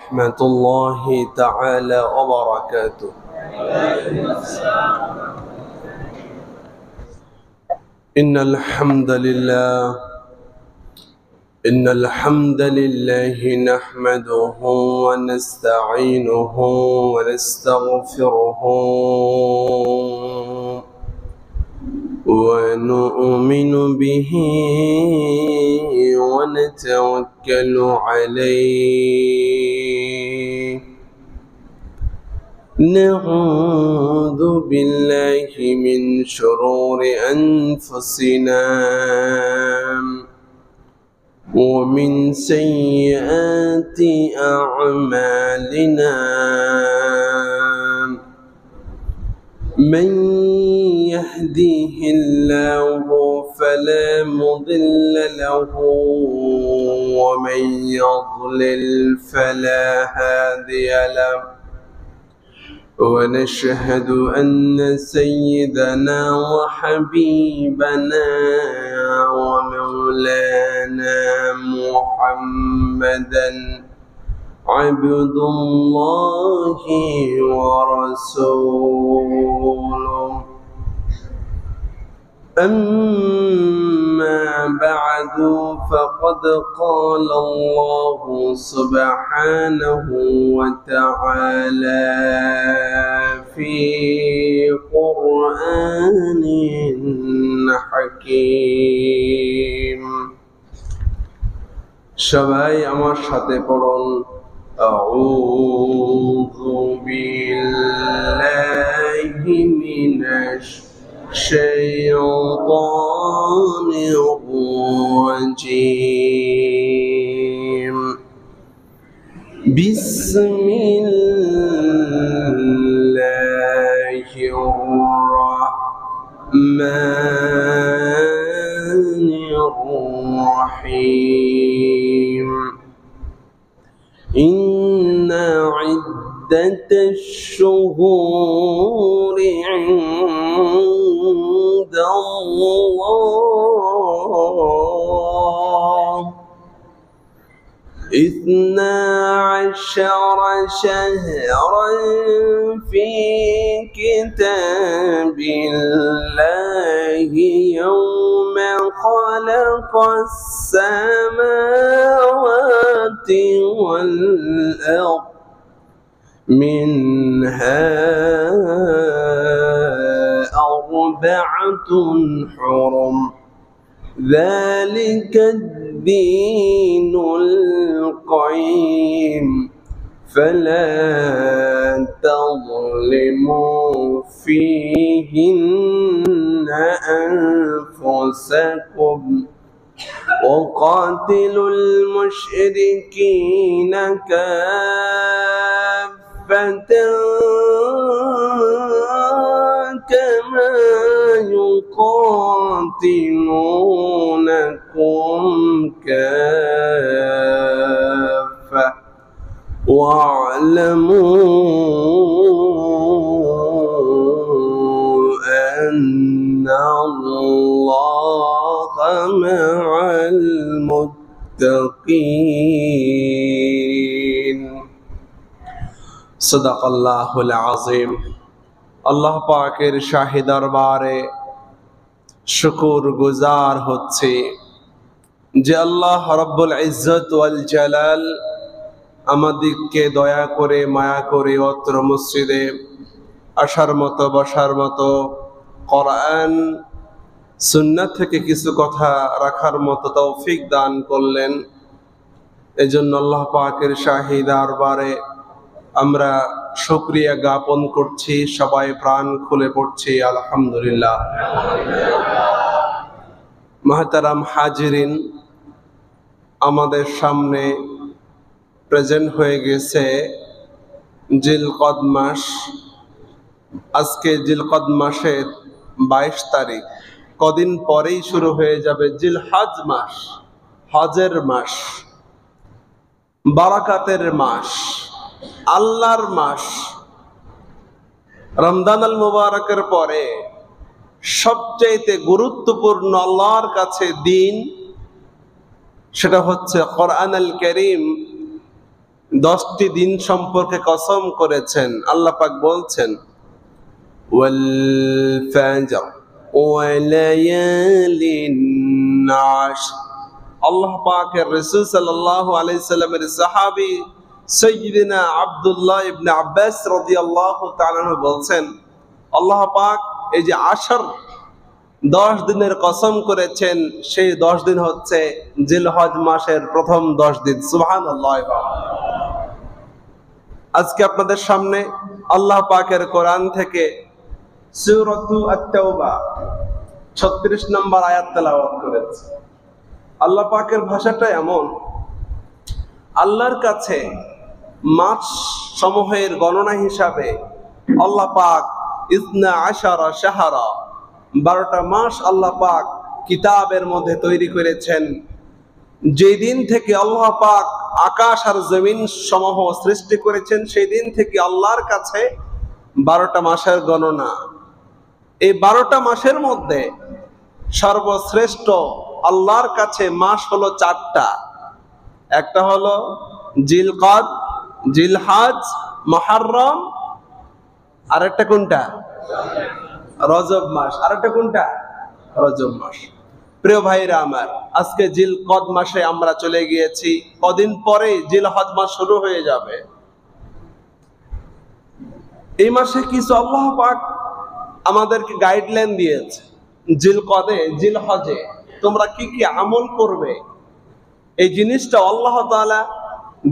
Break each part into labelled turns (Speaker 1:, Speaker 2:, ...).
Speaker 1: ورحمة الله تعالى وبركاته. إن الحمد لله نحمده ونستعينه ونستغفره ونؤمن به ونتوكل عليه. نعوذ بالله من شرور أنفسنا ومن سيئات أعمالنا. من يهديه الله فلا مضل له ومن يضلل فلا هادي له. ونشهد أن سيدنا وحبيبنا ومولانا محمدا عبد الله ورسوله. أما بعد فقد قال الله سبحانه وتعالى في قرآن حكيم. সবাই আমার সাথে পড়ুন أعوذ بالله من الشيطان الرجيم. بسم الله الرحمن الرحيم. إن عدة الشهور عند الله 12 شهرا في كتاب الله يوم خلق السماوات والأرض منها 4 حرم ذلك الدين القيم فلا تظلموا فيهن أنفسكم وقاتلوا المشركين كافة كما يقاتلونكم كافة واعلموا أن الله مع المتقين. صدق الله العظيم. আল্লাহ পাকের শাহী দরবারে শুকর গুজার হচ্ছে যে আল্লাহ রব্বুল ইজ্জত ওয়াল জালাল আমাদেরকে দয়া করে মায়া করে অত্র মসজিদে আসার মতো বসার মতো কোরআন সুন্নাত থেকে কিছু কথা রাখার মতো তৌফিক দান করলেন। এজন্য আল্লাহ পাকের শাহী দরবারে আমরা শুকরিয়া জ্ঞাপন করছি, সবাই প্রাণ খুলে পড়ছি আলহামদুলিল্লাহ। মুহতারাম হাজিরিন, আমাদের সামনে প্রেজেন্ট হয়ে গেছে জিলকদ মাস। আজকে জিলকদ মাসের 22 তারিখ, কদিন পরেই শুরু হয়ে যাবে জিলহজ মাস, হজের মাস, বারাকাতের মাস, আল্লাহর মাস। রমজান আল মুবারকের পরে সবচেয়ে গুরুত্বপূর্ণ আল্লাহর কাছে দিন, সেটা হচ্ছে কোরআন আল কারীম 10টি দিন সম্পর্কে কসম করেছেন। আল্লাহ পাক বলছেন ওয়াল ফাজর ওয়ালায়ালিন আশর। আল্লাহ পাকের রাসূল সাল্লাল্লাহু আলাইহি সাল্লামের সাহাবী সাইয়্যিদিনা আব্দুল্লাহ ইবনে আব্বাস রাদিয়াল্লাহু তাআলা বলছেন আল্লাহ পাক এই যে আশর 10 দিনের কসম করেছেন, সেই 10 দিন হচ্ছে জিলহজ মাসের প্রথম 10 দিন। সুবহানাল্লাহ। আজকে আপনাদের সামনে আল্লাহ পাকের কোরআন থেকে সূরাতু আত-তাওবা 36 নম্বর আয়াত তেলাওয়াত করেছে। আল্লাহ পাকের ভাষাটা এমন, আল্লাহর কাছে মাস সমূহের গণনা হিসাবে আল্লাহ পাক 12 শাহরা 12টা মাস আল্লাহ পাক কিতাবের মধ্যে তৈরি করেছেন। যেই দিন থেকে আল্লাহ পাক আকাশ আর জমিন সমূহ সৃষ্টি করেছেন সেই দিন থেকে আল্লাহর কাছে 12টা মাসের গণনা। এই 12টা মাসের মধ্যে সর্বশ্রেষ্ঠ আল্লাহর কাছে মাস হলো 4টা। একটা হলো জিলকদ, জিলহজ, মুহররম, আর একটা কোনটা? রজব মাস। আর একটা কোনটা? রজব মাস। প্রিয় ভাইরা আমার, আজকে জিলকদ মাসে আমরা চলে গিয়েছি, কদিন পরে জিলহজ মাস শুরু হয়ে যাবে। এই মাসে কিছু আল্লাহ পাক আমাদেরকে গাইডলাইন দিয়েছে, জিলকদে জিলহজে তোমরা কি কি আমল করবে। এই জিনিসটা আল্লাহ তাআলা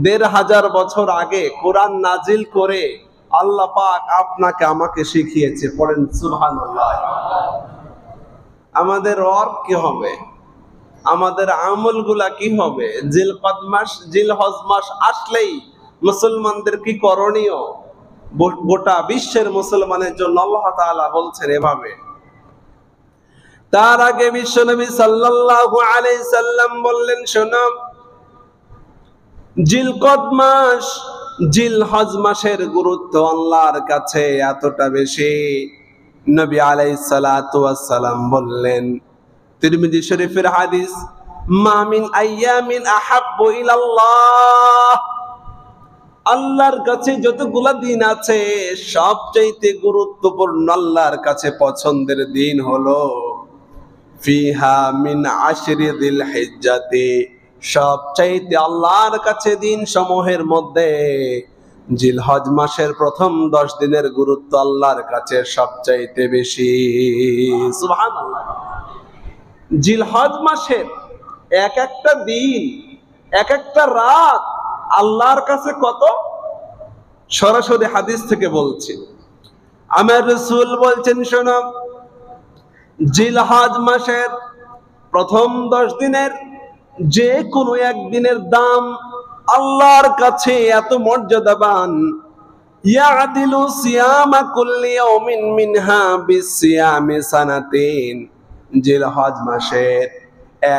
Speaker 1: 1500 বছর আগে কোরআন নাজিল করে আল্লাহ পাক আপনাকে আমাকে শিখিয়েছে। পড়েন সুবহানাল্লাহ। আমাদের ওয়ার্ক কি হবে, আমাদের আমলগুলা কি হবে? জিলকদ মাস, জিলহজ মাস আসলেই মুসলমানদের কি করণীয়, গোটা বিশ্বের মুসলমানের জন্য আল্লাহ তাআলা বলছেন এভাবে। তার আগে বিশ্বনবী সাল্লাল্লাহু আলাইহি সাল্লাম বললেন, শোনো, জিলকদ মাস, জিলহজ মাসের গুরুত্ব আল্লাহর কাছে এতটা বেশি, নবী আলাইহিস সালাতু ওয়াস সালাম বললেন, তিরমিজি শরীফের হাদিস, মা মিন আইয়ামিন আহাব্বু ইলাল্লাহ, আল্লাহর কাছে যতগুলা দিন আছে সবচাইতে গুরুত্বপূর্ণ, আল্লাহর কাছে পছন্দের দিন হলো ফিহা মিন আশরি যিল হিজ্জাতি, সবচাইতে আল্লাহর কাছে দিন সমূহের মধ্যে জিলহজ মাসের প্রথম 10 দিনের গুরুত্ব আল্লাহর কাছে সবচাইতে বেশি। সুবহানাল্লাহ। জিলহজ মাসের এক একটা দিন, এক একটা রাত আল্লাহর কাছে কত, সরাসরি হাদিস থেকে বলছি। আমার রাসূল বলছেন, শোনো, জিলহজ মাসের প্রথম 10 দিনের যে কোনো একদিনের দাম আল্লাহর কাছে এত মর্যাদাবান, ইয়াদিলু সিয়ামা কুল্লি ইয়াউমিন মিনহা বিসিয়ামি সানাতিন, জিলহজ মাসের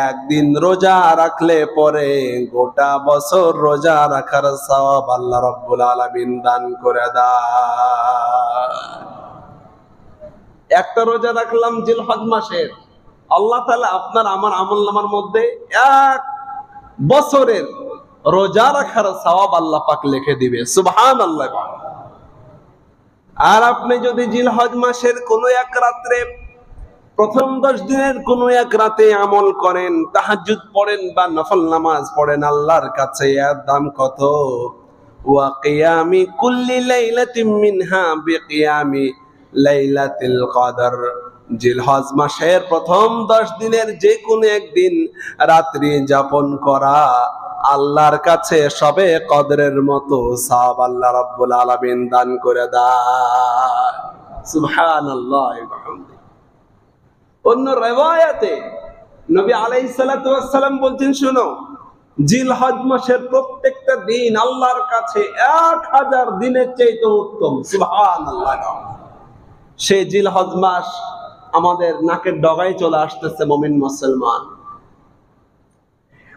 Speaker 1: একদিন রোজা রাখলে পরে গোটা বছর রোজা রাখার সওয়াব আল্লাহ রাব্বুল আলামিন দান করে দেয়। একটা রোজা রাখলাম জিলহজ মাসের, আল্লাহ তাআলা আপনার আমার আমলনামার মধ্যে 1 বছরের রোজা রাখার সওয়াব আল্লাহ পাক লিখে দিবে। সুবহানাল্লাহ। আর আপনি যদি জিলহজ মাসের কোন এক রাত্রে, প্রথম 10 দিনের কোন এক রাতে আমল করেন, তাহাজ্জুদ পড়েন বা নফল নামাজ পড়েন, আল্লাহর কাছে এর দাম কত, ওয়া কিয়ামি কুল্লি লাইলাতিন মিনহা বিকিয়ামি লাইলাতুল কদর, জিলহজ মাসের প্রথম 10 দিনের যে কোনো একদিন রাত্রি যাপন করা আল্লাহর কাছে সবে কদরের মতো সওয়াব আল্লাহ রাব্বুল আলামিন দান করে দেয়। সুবহানাল্লাহ ওয়া বিহামদিহি। অন্য রিওয়ায়াতে নবী আলাইহিস সালাতু ওয়াস সালাম বলছেন, শোনো, জিলহজ মাসের প্রত্যেকটা দিন আল্লাহর কাছে 1000 দিনের চাইতে উত্তম। সুবহানাল্লাহ। সেই জিলহজ মাস আমাদের নাকের ডগায় চলে আসতেছে মুমিন মুসলমান।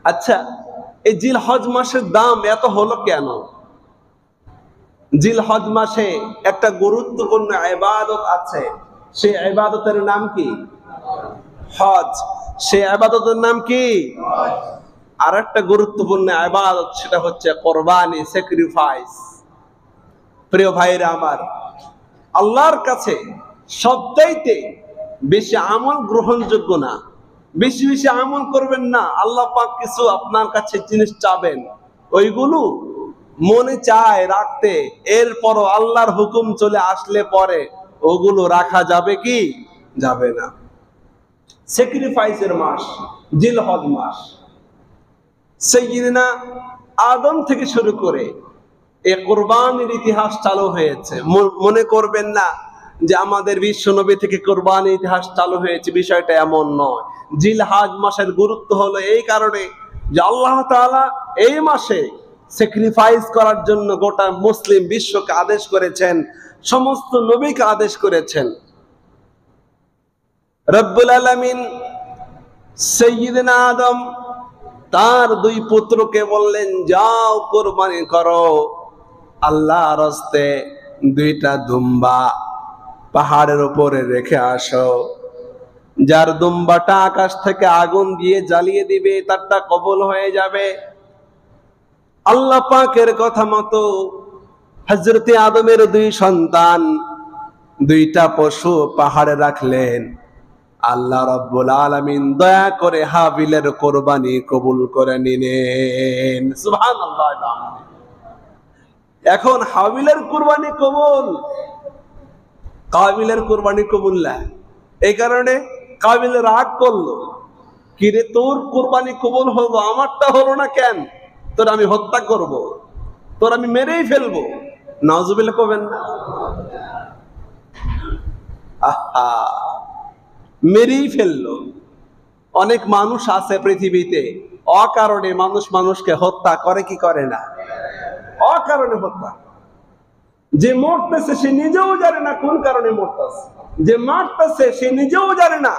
Speaker 1: আচ্ছা, এই জিলহজ মাসের দাম এত হলো কেন? জিলহজ মাসে একটা গুরুত্বপূর্ণ ইবাদত আছে, সেই ইবাদতের নাম কি? হজ। সেই ইবাদতের নাম কি? আর একটা গুরুত্বপূর্ণ ইবাদত, সেটা হচ্ছে কোরবানি, স্যাক্রিফাইস। প্রিয় ভাইরা আমার, আল্লাহর কাছে সবচাইতে বেশি আমল গ্রহণযোগ্য না। বেশি বেশি আমল করবেন না, আল্লাহ পাক কিছু আপনার কাছে জিনিস চাবেন, ওইগুলো মনে চায় রাখতে, এরপরও আল্লাহর হুকুম চলে আসলে পরে ওগুলো রাখা যাবে কি? যাবে না। স্যাক্রিফাইসের মাস জিলহজ মাস। সাইয়্যিদিনা আদম থেকে শুরু করে এই কোরবানির ইতিহাস চালু হয়েছে। মনে করবেন না যে আমাদের বিশ্ব নবী থেকে কোরবানির ইতিহাস চালু হয়েছে, বিষয়টা এমন নয়। জিলহজ মাসের গুরুত্ব হলো এই কারণে যে আল্লাহ তাআলা এই মাসে স্যাক্রিফাইস করার জন্য গোটা মুসলিম বিশ্বকে আদেশ করেছেন, সমস্ত নবীকে আদেশ করেছেন। রব্বুল আলামিন সাইয়্যিদিনা আদম তার দুই পুত্রকে বললেন, যাও কোরবানি করো আল্লাহর রাস্তে, দুইটা দুম্বা পাহাড়ের উপরে রেখে আসো। যার দুম্বাটা আকাশ থেকে আগুন দিয়ে জ্বালিয়ে দিবে তারটা কবুল হয়ে যাবে। আল্লাহ পাকের কথা মতো হযরতে আদমের দুই সন্তান দুইটা পশু পাহাড়ে রাখলেন। আল্লাহ রাব্বুল আলামিন দয়া করে হাবিলের কোরবানি কবুল করে নিলেন। সুবহানাল্লাহ। এখন হাবিলের কোরবানি কবুল, কাবিলের কোরবানি কবুল না। এই কারণে কাবিল রাগ করলো, কিরে তোর কোরবানি কবুল হলো, আমারটা হলো না কেন? তোর আমি হত্যা করব, তোর আমি মেরেই ফেলবো। নাউজুবিল্লাহ কবেন না? আহা, মেরেই ফেললো। অনেক মানুষ আছে পৃথিবীতে অকারণে মানুষ মানুষকে হত্যা করে কি করে না? অকারণে হত্যা। যে মরতেছে সে নিজেও জানে না কোন কারণে মরতেছে, যে মারতেছে সে নিজেও জানে না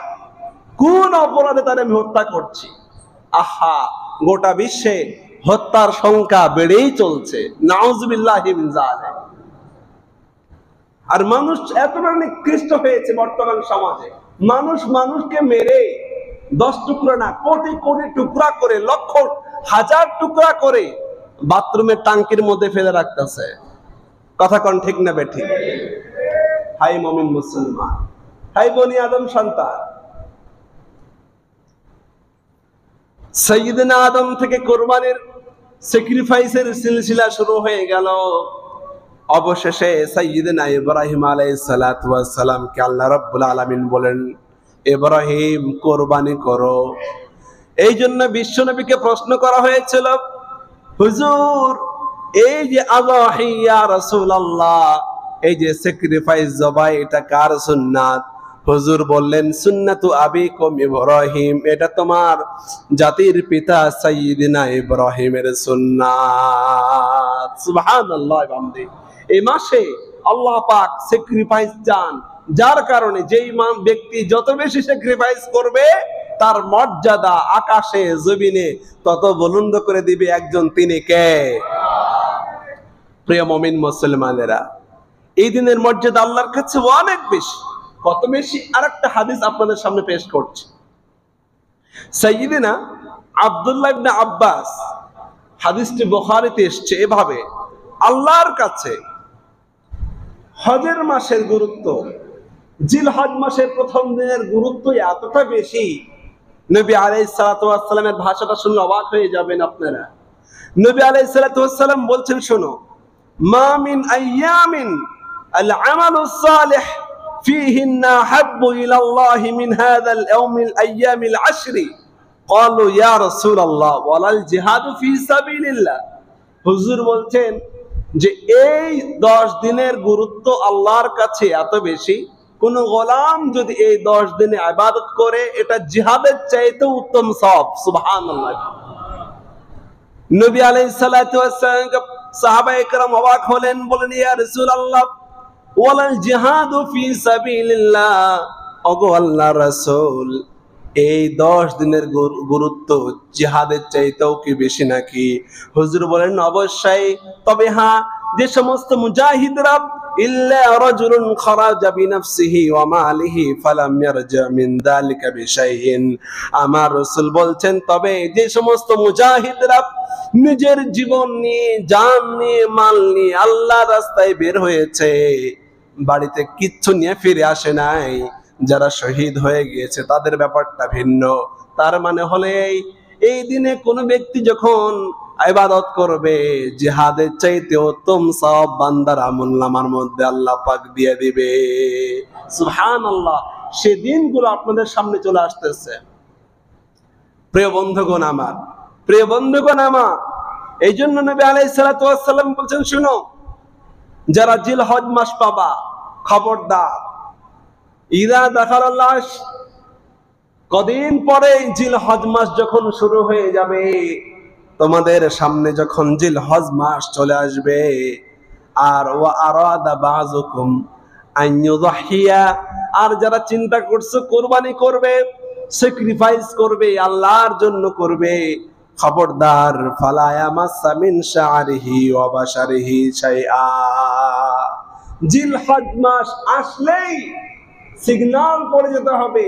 Speaker 1: কোন অপরাধে তার আমি হত্যা করছি। আহা, গোটা বিশ্বে হত্যার সংখ্যা বেড়েই চলছে। নাউজুবিল্লাহি মিন যালিক। আর মানুষ এতটা নিকৃষ্ট হয়েছে বর্তমান সমাজে, মানুষ মানুষকে মেরে 10 টুকরা না, কোটি কোটি টুকরা করে, লক্ষ হাজার টুকরা করে বাথরুমের টাঙ্কির মধ্যে ফেলে রাখতেছে। কথা কোন ঠিক না বেঠিক? হাই মুমিন মুসলমান, হাই বনি আদম সন্তান, সাইয়্যিদিনা আদম থেকে কোরবানির স্যাক্রিফাইসের সিলসিলা শুরু হয়ে গেল। অবশেষে সাইয়্যিদিনা ইব্রাহিম আলাইহিস সালাতু ওয়াস সালামকে আল্লাহ রাব্বুল আলামিন বলেন, ইব্রাহিম কোরবানি করো। এই জন্য বিশ্বনবীকে প্রশ্ন করা হয়েছিল, হুজুর এই যে আযাহি ইয়া রাসূলুল্লাহ, এই যে স্যাক্রিফাইস জবাই, এটা কার সুন্নাত? হুজুর বললেন, সুন্নাতু আবিকুম ইব্রাহিম, এটা তোমার জাতির পিতা সাইয়্যিদিনা ইব্রাহিমের সুন্নাত। সুবহানাল্লাহ। এই মাসে আল্লাহ পাক স্যাক্রিফাইস চান, যার কারণে যেই ব্যক্তি যত বেশি স্যাক্রিফাইস করবে তার মর্যাদা আকাশে জমিনে তত বুলন্দ করে দিবে একজন, তিনি কে? প্রিয় মুমিন মুসলমানেরা, এই দিনের মর্যাদা আল্লাহর কাছে অনেক বেশি। কত বেশি? আরেকটা হাদিস আপনাদের সামনে পেশ করছি। সাইয়্যিদিনা আব্দুল্লাহ ইবনে আব্বাস, হাদিসটি বুখারীতে এসেছে এভাবে, আল্লাহর কাছে হজের মাসের গুরুত্ব, জিলহজ মাসের প্রথম দিনের গুরুত্ব এতটা বেশি, নবী আলাইহিস সালাতু ওয়াস সালামের ভাষাটা শুনলে অবাক হয়ে যাবেন আপনারা। নবী আলাইহিস সালাতু ওয়াস সালাম বলছেন, শোনো, মা মিন আইয়ামিন আল আমালুস সালিহ ফীহিন্না হাব্বু ইলাল্লাহি মিন হাযাল ইয়াউমিল আইয়ামিল আশরি। ক্বালু ইয়া রাসূলুল্লাহ ওয়ালাল জিহাদু ফী সাবিলিল্লাহ। হুজুর বলছেন যে এই 10 দিনের গুরুত্ব আল্লাহর কাছে এত বেশি, কোন গোলাম যদি এই 10 দিনে ইবাদত করে এটা জিহাদের চাইতে উত্তম সওয়াব। সুবহানাল্লাহ। নবী আলাইহিস সালাতু ওয়াস সালাম সাহাবায়ে কেরাম অবাক হলেন, বলেন, ইয়া রাসূলুল্লাহ ওয়ালাল জিহাদু ফী সাবিলিল্লাহ, ওগো আল্লাহর রাসূল, এই 10 দিনের গুরুত্ব জিহাদের চাইতেও কি বেশি নাকি? হুজুর বলেন, অবশ্যই, তবে হ্যাঁ, যে সমস্ত মুজাহিদরা ইল্লা রাজুলুন খারাজা বিনাফসিহি ওয়া মালিহি ফালাম ইয়ারজা মিন যালিকা বিশাইইন। আমার রাসূল বলছেন, তবে যে সমস্ত মুজাহিদরা নিজের জীবন নিয়ে, জান নিয়ে, মাল নিয়ে আল্লাহর রাস্তায় বের হয়েছে, বাড়িতে কিচ্ছু নিয়ে ফিরে আসে নাই, যারা শহীদ হয়ে গিয়েছে তাদের ব্যাপারটা ভিন্ন। তার মানে হলে এই দিনে কোন ব্যক্তি যখন ইবাদত করবে, জিহাদের চাইতে উত্তম সওয়াব বান্দার আমলনামার মধ্যে আল্লাহ পাক দিয়ে দিবে। সুবহানাল্লাহ। সেই দিনগুলো আপনাদের সামনে চলে আসতেছে। প্রিয় বন্ধুগণ আমার, প্রিয় বন্ধুগণ আমার, এই জন্য নবী আলাইহিস সালাতু ওয়াস সালাম বলেছেন, শুনো, যারা জিলহজ মাস পাবা, খবরদার, ইদা দাখালাল আশ, কদিন পরে জিলহজ মাস যখন শুরু হয়ে যাবে, তোমাদের সামনে যখন জিলহজ মাস চলে আসবে, আর ওয়া আরাদা বাযুকুম আন ইউযহিয়া, আর যারা চিন্তা করছে কুরবানি করবে, স্যাক্রিফাইস করবে, আল্লাহর জন্য করবে, খবরদার, ফালা ইয়ামাসসা মিন শা'রিহি ওয়া বাশারিহি শাইআ। জিলহজ মাস আসলেই সিগন্যাল পড়ে যেতে হবে,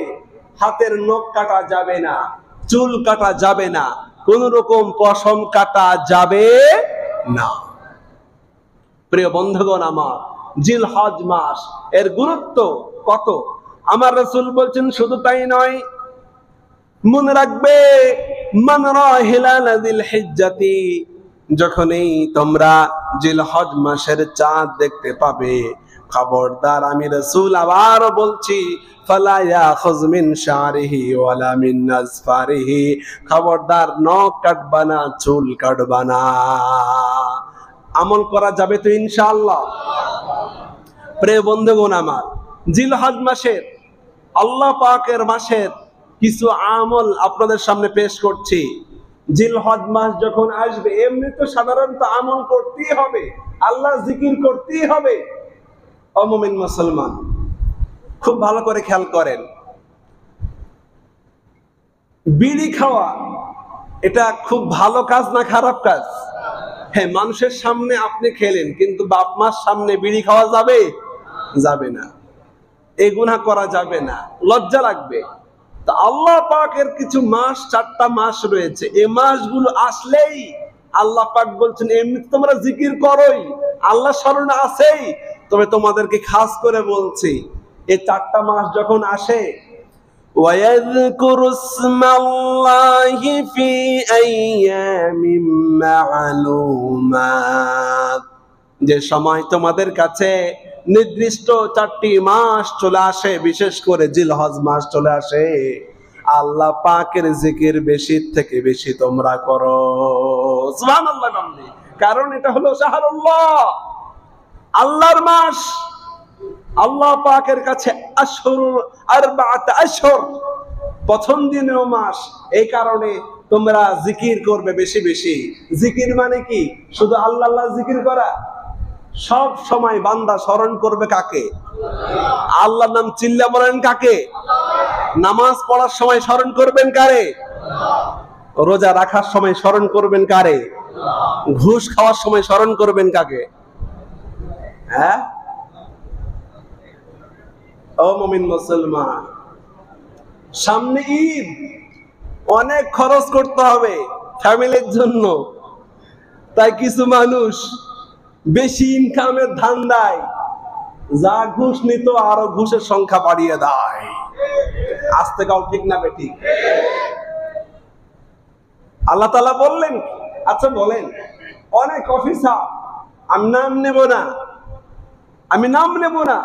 Speaker 1: হাতের নখ কাটা যাবে না, চুল কাটা যাবে না, কোন রকম পশম কাটা যাবে না। প্রিয় বন্ধুগণ আমার, জিলহজ মাস এর গুরুত্ব কত আমার রাসূল বলছেন। শুধু তাই নয়, মনে রাখবে, মান রা হিলাল যিল হিজ্জাতি, যখনই তোমরা জিলহজ মাসের চাঁদ দেখতে পাবে, খবরদার, আমি রাসূল আবার বলছি, ফালা ইয়াখুয মিন শা'রিহি ওয়ালা মিন আজফারিহি, খবরদার, নখ কাটবা না, চুল কাটবা না। আমল করা যাবে তো ইনশাআল্লাহ? প্রিয় বন্ধুগণ আমার, জিলহজ মাসের, আল্লাহ পাকের মাসের কিছু আমল আপনাদের সামনে পেশ করছি। জিলহজ মাস যখন আসবে, এমনি তো সাধারণত আমল করতেই হবে, আল্লাহ জিকির করতেই হবে। ও মুমিন মুসলমান, খুব ভালো করে খেয়াল করেন, বিড়ি খাওয়া এটা খুব ভালো কাজ না খারাপ কাজ? হ্যাঁ, মানুষের সামনে আপনি খেলেন, কিন্তু বাপ মার সামনে বিড়ি খাওয়া যাবে? যাবে না। এই গুনাহ করা যাবে না, লজ্জা লাগবে। তা আল্লাহ পাকের কিছু মাস, 4টা মাস রয়েছে, এই মাসগুলো আসলেই আল্লাহ পাক বলছেন, এমনি তোমরা জিকির করোই, আল্লাহ স্মরণে আছেই, তবে তোমাদেরকে খাস করে বলছি, এই 4টা মাস যখন আসে, ওয়ায়াযকুরু ইসমাল্লাহি ফি আইয়ামিম মা'লুমাত, যে সময় তোমাদের কাছে নির্দিষ্ট 4টি মাস চলে আসে, বিশেষ করে জিলহজ মাস চলে আসে, আল্লাহ পাকের জিকির বেশি থেকে বেশি তোমরা করো। সুবহানাল্লাহ। কারণ এটা হলো শাহরুল্লাহ, আল্লাহর মাস, আল্লাহ পাকের কাছে আশহুরুল আরবাআত আশহুর, পছন্দনীয় মাস। এই কারণে তোমরা জিকির করবে বেশি বেশি। জিকির মানে কি? শুধু আল্লাহ আল্লাহ জিকির করা? সব সময় বান্দা স্মরণ করবে কাকে? আল্লাহর নাম চিল্লা বলেন কাকে? নামাজ পড়ার সময় স্মরণ করবেন কারে? রোজা রাখার সময় স্মরণ করবেন কারে? ঘুষ খাওয়ার সময় স্মরণ করবেন কাকে? হ্যাঁ, ও মুমিন মুসলমান, সামনে ঈদ, অনেক খরচ করতে হবে ফ্যামিলির জন্য, তাই কিছু মানুষ বেশি ইনকামের ধান্দায় যা ঘুষ নিত আরো ঘুষের সংখ্যা বাড়িয়ে দেয়। আস্তে কাও ঠিক না বেঠিক? আল্লাহ তাআলা বললেন, আচ্ছা বলেন, অনেক অফিসার, আমি নাম নেব না,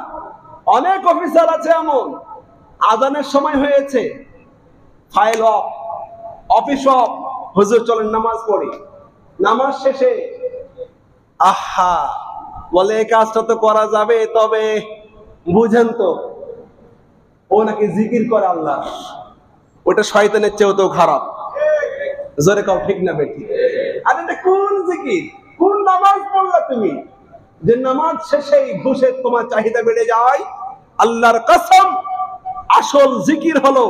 Speaker 1: অনেক অফিসার আছে এমন, আজানের সময় হয়েছে, ফাইল অফ, অফিস অফ, হুজুর চলেন নামাজ পড়ি, নামাজ শেষে আহা বলে, এই কাজটা তো করা যাবে, তবে বুঝেন তো, ও নাকি জিকির করে আল্লাহ, ওটা শয়তানের চেয়েও তো খারাপ। জোরে কাও ঠিক না বেঠিক? আর এটা কোন জিকির, কোন নামাজ পড়লা তুমি যে নামাজ শেষেই ঘুষের তোমার চাহিদা বেড়ে যায়? আল্লাহর কসম, আসল জিকির হলো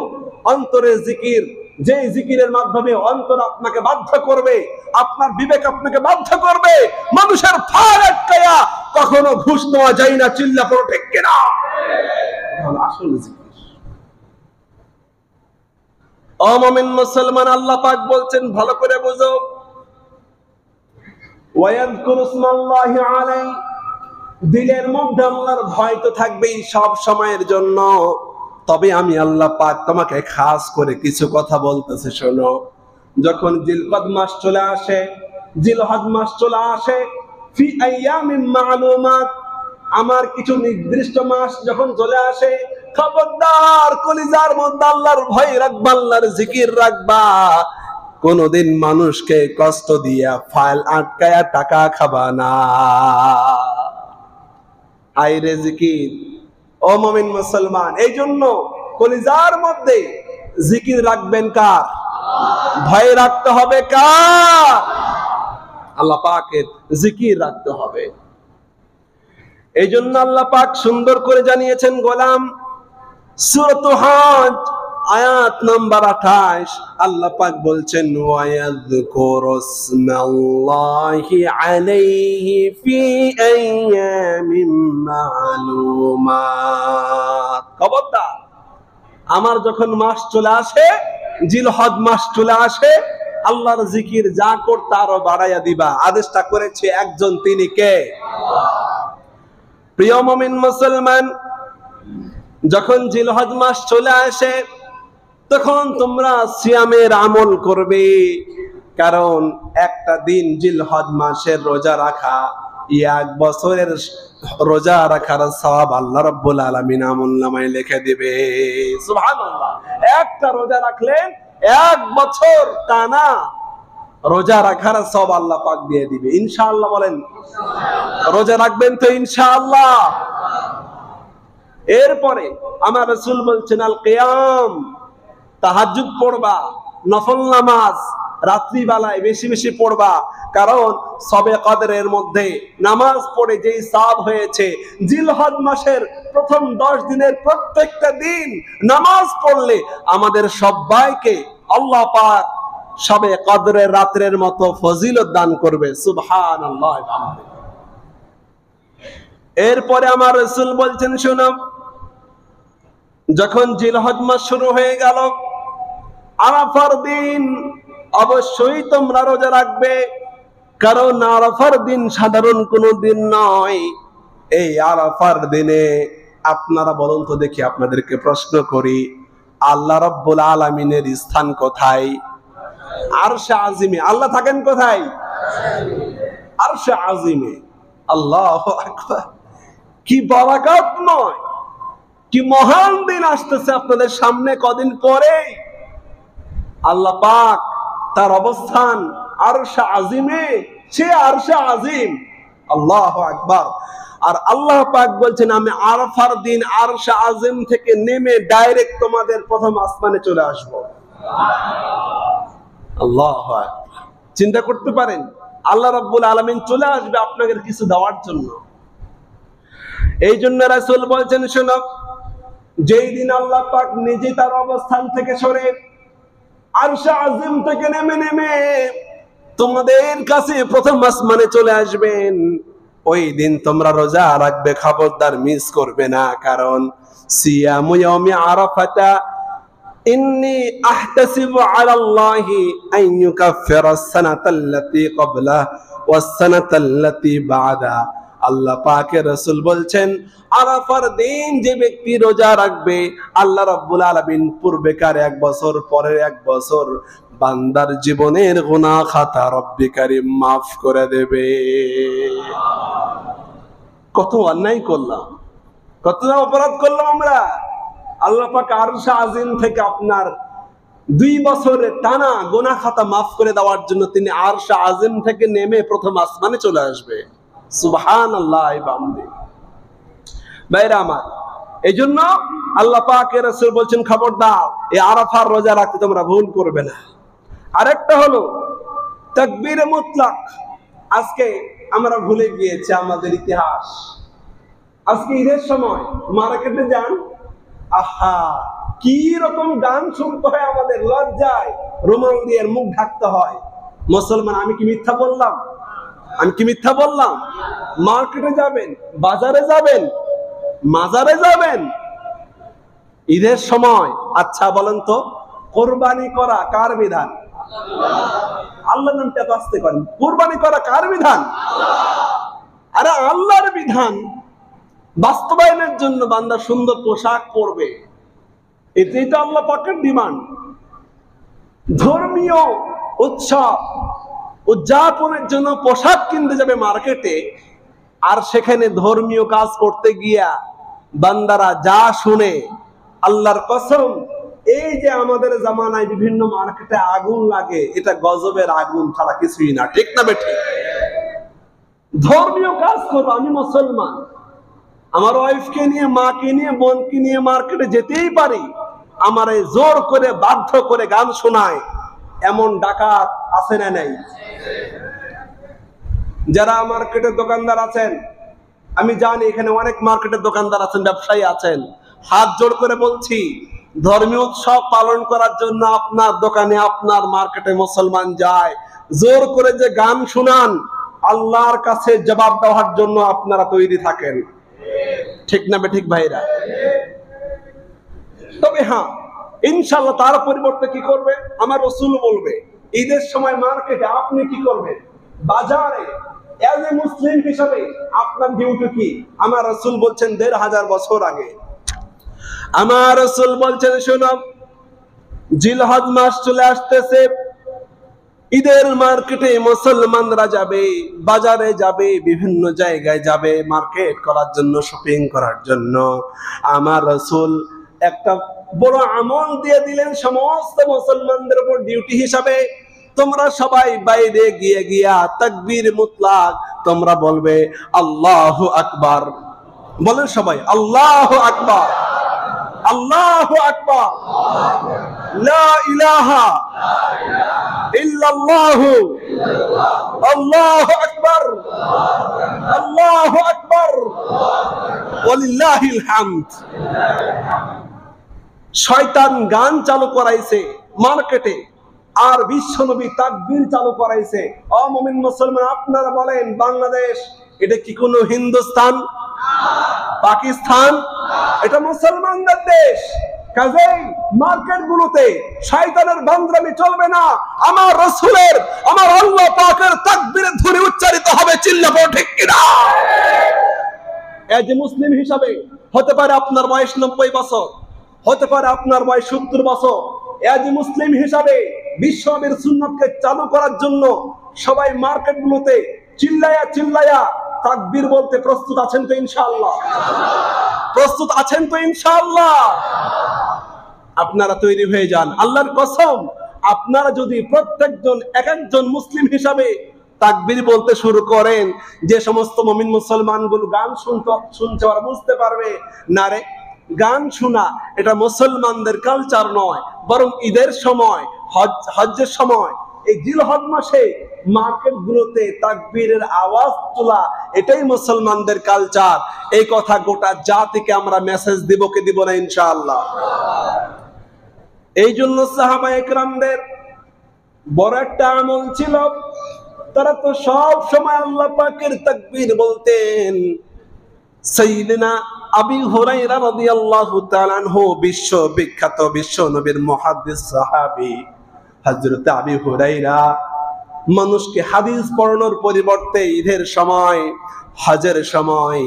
Speaker 1: অন্তরের জিকির, যে জিকিরের মাধ্যমে অন্তর আপনাকে বাধ্য করবে, আপনার বিবেক আপনাকে বাধ্য করবে মানুষের ফার আটকায়া কখন কখনো ঘুষ নেওয়া যায় না, চিল্লা পড়ো ঠিক কিনা? আসল জিকির। ও মুমিন মুসলমান, আল্লাহ পাক বলছেন ভালো করে বুঝো, ওয়ায়াযকুরু ইসমাল্লাহি আলাইহি, দিলের মধ্যে আল্লাহর ভয় তো থাকবেই সব সময়ের জন্য। তবে আমি আল্লাহ পাক তোমাকে খাস করে কিছু কথা বলতেছে, শোনো। যখন জিলকদ মাস চলে আসে, জিলহজ মাস চলে আসে, ফি আইয়ামিন মা'লুমাত, আমার কিছু নির্দিষ্ট মাস যখন চলে আসে, খবরদার কলিজার মধ্যে আল্লাহর ভয় রাখবা, আল্লাহর জিকির রাখবা। কোনদিন মানুষকে কষ্ট দিয়া ফাইল আটকায়া টাকা খাবা না। আইরে জিকির। ও মুমিন মুসলমান, এই জন্য কলিজার মধ্যে জিকির রাখবেন কার? ভয় রাখতে হবে কার? আল্লাহ পাকের জিকির রাখতে হবে। এই জন্য আল্লাহ পাক সুন্দর করে জানিয়েছেন, গোলাম, সূরাত হজ আয়াত নাম্বার 28, আল্লাহ পাক বলছেন, ওয়ায়াযকুরু ইসমাল্লাহি আলাইহি ফি আইয়ামিন মা'লুমাত। খবরদার, আমার যখন মাস চলে আসে, জিলহজ মাস চলে আসে, আল্লাহর জিকির যা করতে আরো বাড়াইয়া দিবা। আদেশটা করেছে একজন, তিনি কে? প্রিয় মুমিন মুসলমান, যখন জিলহজ মাস চলে আসে তখন তোমরা সিয়ামের আমল করবে, কারণ একটা দিন জিলহজ মাসের রোজা রাখা এক বছরের রোজা রাখার সওয়াব আল্লাহ রাব্বুল আলামিন আমলনামায় লিখে দিবে। সুবহানাল্লাহ। একটা রোজা রাখলেন এক বছর টানা রোজা রাখার সওয়াব আল্লাহ পাক দিয়ে দিবে ইনশাআল্লাহ। বলেন রোজা রাখবেন তো ইনশাআল্লাহ? এরপরে আমার রাসূল বলছেন, আল কিয়াম, তাহাজ্জুদ পড়বা, নফল নামাজ রাত্রি বেলায় বেশি বেশি পড়বা, কারণ সবে কদরের মধ্যে নামাজ পড়ে যেই সওয়াব হয়েছে, জিলহজ মাসের প্রথম 10 দিনের প্রত্যেকটা দিন নামাজ পড়লে আমাদের সবাইকে আল্লাহ পাক সবে কদরের রাতের মতো ফজিলত দান করবে। সুবহানাল্লাহ। এরপরে আমার রাসূল বলছেন, শোনো, যখন জিলহজ মাস শুরু হয়ে গেল, আরাফার দিন অবশ্যই তোমরা রোজা রাখবে, কারণ আরাফার দিন সাধারণ কোনো দিন নয়। এই আরাফার দিনে আপনারা বলুন তো দেখি, আপনাদেরকে প্রশ্ন করি, আল্লাহ রাব্বুল আলামিনের স্থান কোথায়? আরশে আজিমে। আল্লাহ থাকেন কোথায়? আরশে আজিমে। আল্লাহু আকবার। কি বারাকাতময়, কি মহান দিন আসতেছে আপনাদের সামনে কদিন পরে। আল্লাহ পাক তার অবস্থান আরশে আজিমে, সে আরশে আজিম। আল্লাহু আকবার। আর আল্লাহ পাক বলছেন, আমি আরাফার দিন আরশে আজিম থেকে নেমে ডাইরেক্ট তোমাদের প্রথম আসমানে চলে আসব। আল্লাহু আকবার। চিন্তা করতে পারেন, আল্লাহ রাব্বুল আলামিন চলে আসবে আপনাদের কিছু দেওয়ার জন্য। এই জন্য রাসূল বলছেন, শোনো, যেই দিন আল্লাহ পাক নিজে তার অবস্থান থেকে সরে আরশে আজিম থেকে নেমে তোমাদের কাছে প্রথম আসমানে চলে আসবেন, ওই দিন তোমরা রোজা রাখবে, খবরদার মিস করবে না। কারণ সিয়ামু ইয়াউমি আরাফাতা ইন্নী আহতাসিবু আলাল্লাহি আন ইউকাফফিরাস সানাতাল্লাতী ক্বাবলা ওয়াস সানাতাল্লাতী বা'দা। আল্লাহ পাকের রাসূল বলছেন, আরাফার দিন যে ব্যক্তি রোজা রাখবে, আল্লাহ রাব্বুল আলামিন পূর্বেকার 1 বছর পরের 1 বছর বান্দার জীবনের গুনাহ খাতা রব্বে কারীম মাফ করে দেবে। কত অন্যায় করলাম, কত অপরাধ করলাম আমরা। আল্লাহ পাক আরশে আজিম থেকে আপনার 2 বছরের টানা গুনাহ খাতা মাফ করে দেওয়ার জন্য তিনি আরশে আজিম থেকে নেমে প্রথম আসমানে চলে আসবে। সুবহানাল্লাহ। ভাইরা আমার, এই জন্য আল্লাহ পাকের রাসূল বলছেন, খবরদার এই আরাফার রোজা রাখতে তোমরা ভুল করবে না। আরেকটা হলো তাকবীরে মুতলাক। আজকে আমরা ভুলে গিয়েছি আমাদের ইতিহাস। আজকে ঈদের সময় মার্কেটে যান, আহা কি রকম গান শুনতে হয়, আমাদের লজ্জায় রুমাল দিয়ে মুখ ঢাকতে হয়। মুসলমান, আমি কি মিথ্যা বললাম? আমি কি মিথ্যা বললাম? মার্কেটে যাবেন, বাজারে যাবেন, মাজারে যাবেন ঈদের সময়। আচ্ছা বলেন তো, কোরবানি করা কার বিধান? আল্লাহর নামটা এত আস্তে করেন। কোরবানি করা কার বিধান? আরে আল্লাহর বিধান বাস্তবায়নের জন্য বান্দা সুন্দর পোশাক পরবে, এটাই তো আল্লাহ পাকের ডিমান্ড। ধর্মীয় উৎসব উদযাপনের জন্য পোশাক কিনতে যাবে মার্কেটে, আর সেখানে ধর্মীয় কাজ করতে গিয়া বান্দারা যা শুনে, আল্লাহর কসম, এই যে আমাদের জামানায় বিভিন্ন মার্কেটে আগুন লাগে, এটা গজবের আগুন ছাড়া কিছুই না। ঠিক না বেঠিক? ধর্মীয় কাজ করবো, আমি মুসলমান, আমার ওয়াইফকে নিয়ে, মাকে নিয়ে, বোনকে নিয়ে মার্কেটে যেতেই পারি, আমারে জোর করে বাধ্য করে গান শোনায়, এমন ডাকাত আছে না নাই? যারা মার্কেটের দোকানদার আছেন, আমি জানি এখানে অনেক মার্কেটের দোকানদার আছেন, ব্যবসায়ী আছেন, হাত জোড় করে বলছি, ধর্মীয় উৎসব পালন করার জন্য আপনার দোকানে, আপনার মার্কেটে মুসলমান যায়, জোর করে যে গান শুনান, আল্লাহর কাছে জবাব দেওয়ার জন্য আপনারা তৈরি থাকেন। ঠিক না বেঠিক ভাইরা? তবে হ্যাঁ, ইনশাআল্লাহ তার পরিবর্তে কি করবে? আমার রাসূল বলবে, ঈদের সময় মার্কেটে আপনি কি করবেন? বাজারে এজ এ মুসলিম হিসাবে আপনার ডিউটি কি? আমার রাসূল বলছেন ১৫০০ বছর আগে, আমার রাসূল বলছেন, শোনো, জিলহজ মাস চলে আসতেছে, ঈদের মার্কেটে মুসলমানরা যাবে, বাজারে যাবে, বিভিন্ন জায়গায় যাবে মার্কেট করার জন্য, শপিং করার জন্য। আমার রাসূল একটা বড় আমল দিয়ে দিলেন সমস্ত মুসলমানদের উপর ডিউটি হিসাবে, তোমরা সবাই বাইরে গিয়ে গিয়া তাকবীর মুতলাক তোমরা বলবে আল্লাহু আকবার। বলেন সবাই আল্লাহু আকবার, আল্লাহু আকবার, লা ইলাহা ইল্লাল্লাহু, আল্লাহু আকবার, আল্লাহু আকবার, ওয়ালিল্লাহিল হামদ। শয়তান গান চালু করাইছে মার্কেটে, আর বিশ্বনবী তাকবীর চালু করাইছে। ও মুমিন মুসলমান, আপনারা বলেন, বাংলাদেশ এটা কি কোনো হিন্দুস্তান, পাকিস্তান? এটা মুসলমানদের দেশ। কাজেই মার্কেট গুলোতে শয়তানের বান্দরামি চলবে না। আমার রাসূলের, আমার আল্লাহ পাকের তাকবীরের ধ্বনি উচ্চারিত হবে। চিল্লাবো ঠিক কিনা? এই যে মুসলিম হিসাবে, হতে পারে আপনার বয়স ৯০ বছর, হতে পারে আপনার বয়স ৭০ বছর, এজ মুসলিম হিসাবে বিশ্বনবীর সুন্নাতকে চালু করার জন্য সবাই মার্কেটগুলোতে চিল্লায়া চিল্লায়া তাকবীর বলতে প্রস্তুত আছেন তো ইনশাআল্লাহ? প্রস্তুত আছেন তো ইনশাআল্লাহ? আপনারা তৈরি হয়ে যান। আল্লাহর কসম, আপনারা যদি প্রত্যেকজন এক একজন মুসলিম হিসাবে তাকবীর বলতে শুরু করেন, যে সমস্ত মুমিন মুসলমানগুলো গান শুনছে ওরা বুঝতে পারবে, না রে, গান শোনা এটা মুসলমানদের কালচার নয়, বরং ঈদের সময়, হজ্জের সময়, এই জিলহজ মাসে মার্কেট গুলোতে তাকবীরের আওয়াজ তোলা এটাই মুসলমানদের কালচার। এই কথা গোটা জাতিকে আমরা মেসেজ দিব কি দিব না ইনশাআল্লাহ? এই জন্য সাহাবায়ে কেরামদের বড় একটা আমল ছিল, তারা তো সব সময় আল্লাহ পাকের তাকবীর বলতেন। সাইয়্যিদিনা আবু হুরায়রা রাদিয়াল্লাহু তাআলা আনহু, বিশ্ব বিখ্যাত বিশ্ব নবীর মুহাদ্দিস সাহাবী হযরত আবু হুরায়রা, মানুষকে হাদিস পড়ানোর পরিবর্তে ঈদের সময়, হজের সময়,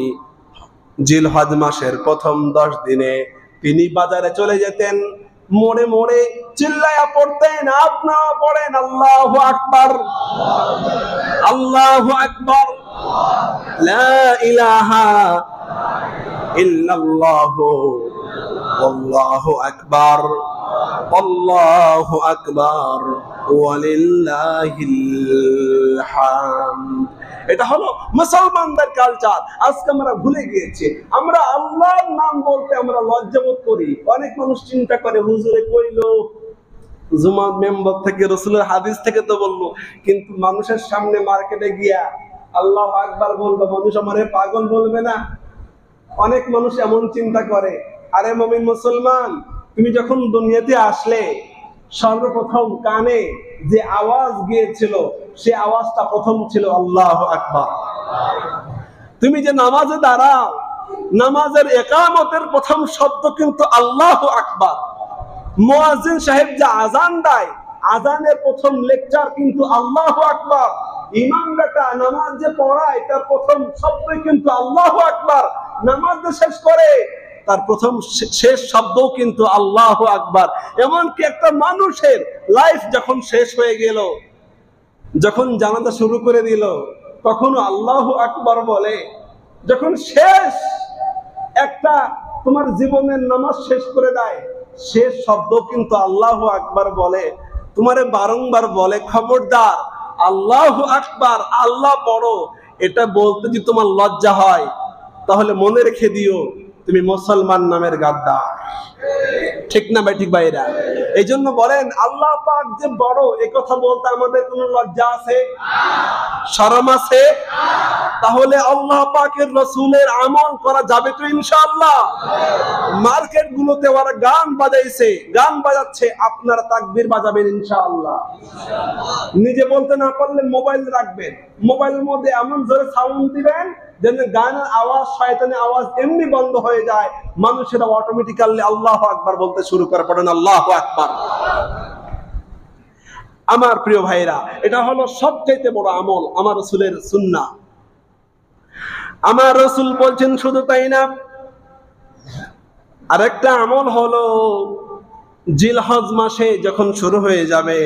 Speaker 1: জিলহজ মাসের প্রথম 10 দিনে তিনি বাজারে চলে যেতেন, মোড়ে মোড়ে চিল্লায়া পড়তেন। আপনারা পড়েন আল্লাহু আকবার, আল্লাহু আকবার, লা ইলাহা ইল্লাল্লাহু, আল্লাহু আকবার, আল্লাহু আকবার, ওয়ালিল্লাহিল হামদ। এটা হলো মুসলমানদের কালচার। আজকে আমরা ভুলে গিয়েছি। আমরা আল্লাহর নাম বলতে আমরা লজ্জাবোধ করি। অনেক মানুষ চিন্তা করে, হুজুরে কইলো, জুমার মেম্বার থেকে, রাসূলের হাদিস থেকে তো বললো, কিন্তু মানুষের সামনে মার্কেটে গিয়া আল্লাহু আকবার বলবো, মানুষ আমারে পাগল বলবে না? অনেক মানুষ এমন চিন্তা করে, আরে মুমিন মুসলমান, তুমি যখন দুনিয়াতে আসলে সর্বপ্রথম কানে যে আওয়াজ গিয়েছিল সে আওয়াজটা প্রথম ছিল আল্লাহু আকবার। তুমি যে নামাজে দাঁড়াও, নামাজের ইকামতের প্রথম শব্দ কিন্তু আল্লাহু আকবার। মুয়াজ্জিন সাহেব যে আযান দেয়, আযানের প্রথম লেকচার কিন্তু আল্লাহু আকবার। ইমাম বেটা নামাজ যে পড়ায় তার প্রথম শব্দ কিন্তু আল্লাহু আকবার। নামাজ যে শেষ করে তার প্রথম শেষ শব্দও কিন্তু আল্লাহু আকবার। এমনকি একটা মানুষের লাইফ যখন শেষ হয়ে গেল, যখন জানাজা শুরু করে দিল, তখনও আল্লাহু আকবার বলে। যখন শেষ একটা তোমার জীবনের নামাজ শেষ করে দেয়, শেষ শব্দ কিন্তু আল্লাহু আকবার বলে। তোমারে বারংবার বলে, খবরদার, আল্লাহু আকবার, আল্লাহ বড়, এটা বলতে যদি তোমার লজ্জা হয় তাহলে মনে রেখে দিও তুমি মুসলমান নামের গাদ্দার। ঠিক না ভাই? ঠিক ভাইরা? এই জন্য বলেন আল্লাহ পাক যে বড়, এ কথা বলতে আমাদের কোনো লজ্জা আছে? শরম আছে? তাহলে আল্লাহ পাকের রাসূলের আমল করা যাবে তো ইনশাআল্লাহ? মার্কেট গুলোতে ওরা গান বাজাইছে, গান বাজাচ্ছে, আপনারা তাকবীর বাজাবেন ইনশাআল্লাহ। নিজে বলতে না পারলে মোবাইল রাখবেন, মোবাইলের মধ্যে এমন জোরে সাউন্ড দিবেন যেন গানের আওয়াজ, শয়তানের আওয়াজ এমনি বন্ধ হয়ে যায়, মানুষেরা অটোমেটিক্যালি আল্লাহু আকবার বলতে শুরু করে। পড়েন আল্লাহু আকবার। আমার প্রিয় ভাইরা, এটা হলো সবচেয়ে বড় আমল, আমার রাসূলের সুন্নাহ। আমার রাসূল বলছেন শুধু তাই না, আরেকটা আমল হলো জিলহজ মাসে যখন শুরু হয়ে যাবে,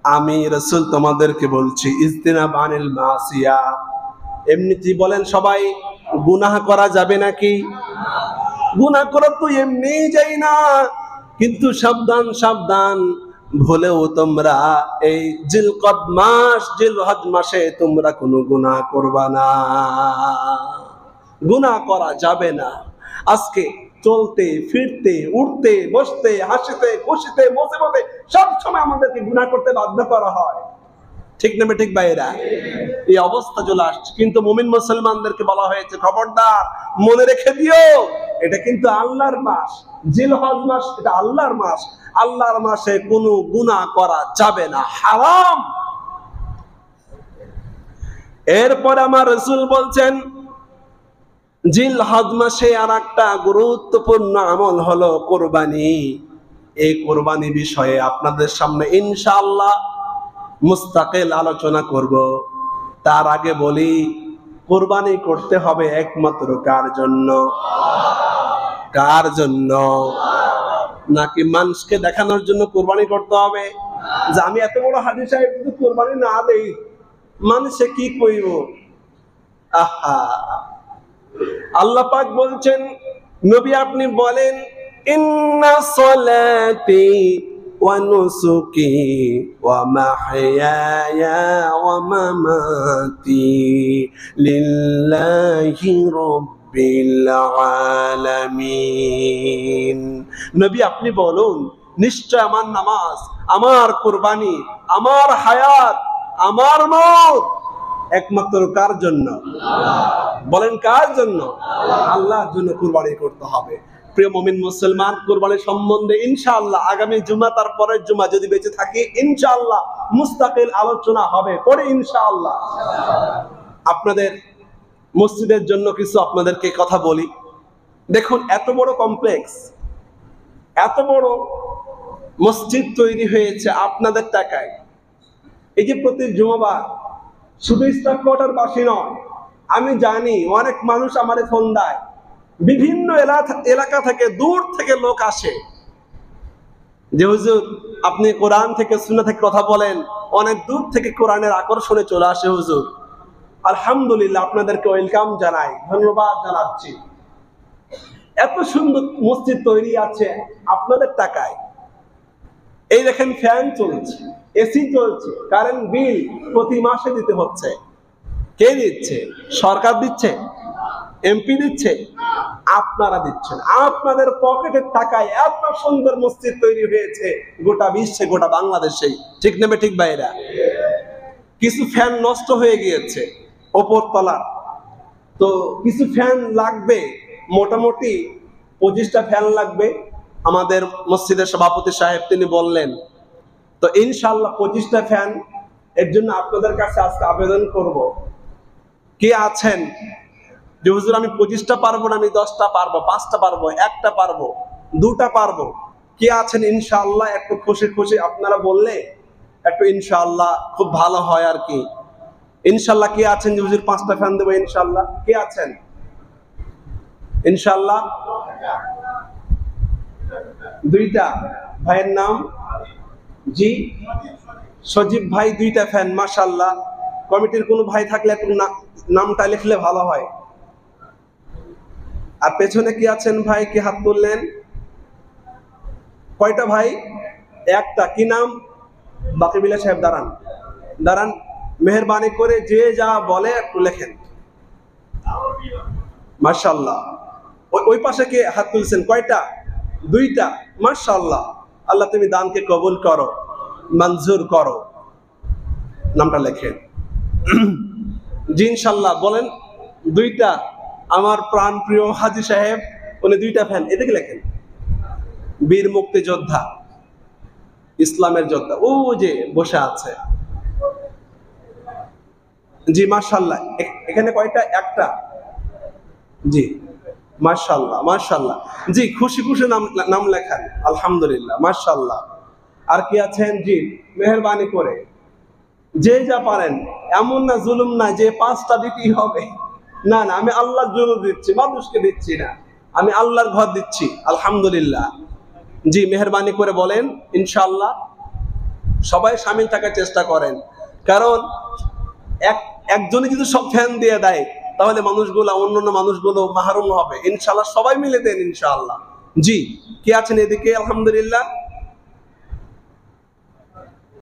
Speaker 1: আমি রাসূল তোমাদেরকে বলছি ইজতিনাব আনিল মাসিয়া। এমনিতেই বলেন সবাই, গুনাহ করা যাবে নাকি? গুনাহ করা তো এমনিই যাই না, কিন্তু সাবধান সাবধান, ভুলেও তোমরা এই জিলকদ মাস, জিলহজ মাসে তোমরা কোনো গুনাহ করবা না। গুনাহ করা যাবে না। আজকে চলতে ফিরতে, উঠতে বসতে, হাসিতে খুশিতে, মুসিবতে সব সময় আমাদেরকে গুনাহ করতে বাধ্য করা হয়। ঠিক না ঠিক ভাইরা? এই অবস্থা চলে আসছে, কিন্তু মুমিন মুসলমানদেরকে বলা হয়েছে খবরদার, মনে রেখে দিও এটা কিন্তু আল্লাহর মাস, জিলহজ মাস, এটা আল্লাহর মাস। আল্লাহর মাসে কোনো গুনাহ করা যাবে না, হারাম। এরপর আমার রাসূল বলছেন জিলহজ মাসে আর একটা গুরুত্বপূর্ণ আমল হলো কোরবানি। এই কোরবানি বিষয়ে আপনাদের সামনে ইনশাআল্লাহ মুস্তাকিল আলোচনা করব। তার আগে বলি, কোরবানি করতে হবে একমাত্র কার জন্য? কার জন্য? নাকি মানুষকে দেখানোর জন্য কোরবানি করতে হবে যে আমি এত বড় হাজী সাহেব, যদি কোরবানি না দেই মানুষে কি কইব? আহা, আল্লাহ পাক বলছেন, নবী আপনি বলেন, ইন্না সলাতি ওয়া নুসুকি ওয়া মাহইয়ায়া ওয়া মামাতি লিল্লাহি রাব্বিল আলামিন। নবী আপনি বলুন, নিশ্চয় আমার নামাজ, আমার কুরবানি, আমার হায়াত, আমার মওত একমাত্র কার জন্য? বলেন কার জন্য? আল্লাহর জন্য কুরবানি করতে হবে। প্রিয় মুমিন মুসলমান, কুরবানি সম্বন্ধে ইনশাআল্লাহ আগামী জুমা, তার পরের জুমা যদি বেঁচে থাকি ইনশাআল্লাহ মুস্তাকিল আলোচনা হবে পরে ইনশাআল্লাহ। আপনাদের মসজিদের জন্য কিছু আপনাদেরকে কথা বলি। দেখুন, এত বড় কমপ্লেক্স, এত বড় মসজিদ তৈরি হয়েছে আপনাদের টাকায়। এই যে প্রতি জুমাবার শুধু স্টাফ কোয়ার্টার বাসী নয়, আমি জানি অনেক মানুষ আমারে ফোন দেয়, বিভিন্ন এলাকা থেকে, দূর থেকে লোক আসে যে হুজুর আপনি কোরআন থেকে, সুন্নাহ থেকে কথা বলেন, অনেক দূর থেকে কোরআনের আকর্ষণে চলে আসে হুজুর। আলহামদুলিল্লাহ, আপনাদেরকে ওয়েলকাম জানাই, ধন্যবাদ জানাচ্ছি। এত সুন্দর মসজিদ তৈরি আছে আপনাদের টাকায়। এই দেখেন, ফ্যান চলছে, এসি চলছে, কারেন্ট বিল প্রতি মাসে দিতে হচ্ছে। কে দিচ্ছে? সরকার দিচ্ছে? এমপি দিচ্ছে? আপনারা দিচ্ছেন। আপনাদের পকেটের টাকায় এত সুন্দর মসজিদ তৈরি হয়েছে গোটা বিশ্বে, গোটা বাংলাদেশে। ঠিক নেবে ঠিক ভাইরা? কিছু ফ্যান নষ্ট হয়ে গিয়েছে ওপর তলা, তো কিছু ফ্যান লাগবে, মোটামুটি 25টা ফ্যান লাগবে। আমাদের মসজিদের সভাপতি সাহেব তিনি বললেন তো ইনশাআল্লাহ 25টা ফ্যান এর জন্য আপনাদের কাছে আজকে আবেদন করব, কে আছেন যে হুজুর আমি 25টা পারবো না, আমি 10টা পারবো, 5টা পারবো, 1টা পারবো, 2টা পারবো? কে আছেন ইনশাআল্লাহ? একটু খুশি খুশি আপনারা বললে একটু ইনশাআল্লাহ খুব ভালো হয় আর কি। ইনশাআল্লাহ কে আছেন যে হুজুর 5টা ফ্যান দেবো? ইনশাআল্লাহ কে আছেন? ইনশাআল্লাহ 2টা ভাইয়ের নাম? জি, সজীব ভাই 2টা ফ্যান, মাশাআল্লাহ। কমিটির কোনো ভাই থাকলে একটু নামটা লিখলে ভালো হয়। আর পেছনে কি আছেন ভাই, কি হাত তুললেন? কয়টা ভাই? একটা। কি নাম? বাকিবিল্লাহ সাহেব দাঁড়ান, দাঁড়ান, মেহেরবানি করে যে যা বলে একটু লেখেন। মাশাআল্লাহ। ওই পাশে কে হাত তুলছেন? কয়টা? 2টা। মাশাআল্লাহ। আল্লাহ তুমি দানকে কবুল করো, মঞ্জুর করো। নামটা লেখেন। জি ইনশাআল্লাহ বলেন। 2টা। আমার প্রাণ প্রিয় হাজী সাহেব, উনি 2টা ফ্যান। এদিকে লেখেন। বীর মুক্তিযোদ্ধা, ইসলামের যোদ্ধা, ও যে বসে আছে। জি মাশাআল্লাহ। এখানে কয়টা? একটা। জি মাশাআল্লাহ, মাশাআল্লাহ। জি খুশি খুশি নাম লেখান, আলহামদুলিল্লাহ, মাশাআল্লাহ। আর কি আছেন? জি মেহেরবানি করে যে যা পারেন। এমন না, জুলুম না যে 5টা দিতেই হবে, না না, আমি আল্লাহর জন্য দিচ্ছি, মানুষকে দিচ্ছি না, আমি আল্লাহর ঘর দিচ্ছি, আলহামদুলিল্লাহ। জি মেহেরবানি করে বলেন ইনশাআল্লাহ। সবাই শামিল থাকার চেষ্টা করেন, কারণ একজনই যদি সব ফ্যান দিয়ে দেয় তাহলে মানুষগুলো, অন্যান্য মানুষগুলো মাহরুম হবে। ইনশাআল্লাহ সবাই মিলে দেন ইনশাআল্লাহ। জি কে আছেন এদিকে? আলহামদুলিল্লাহ।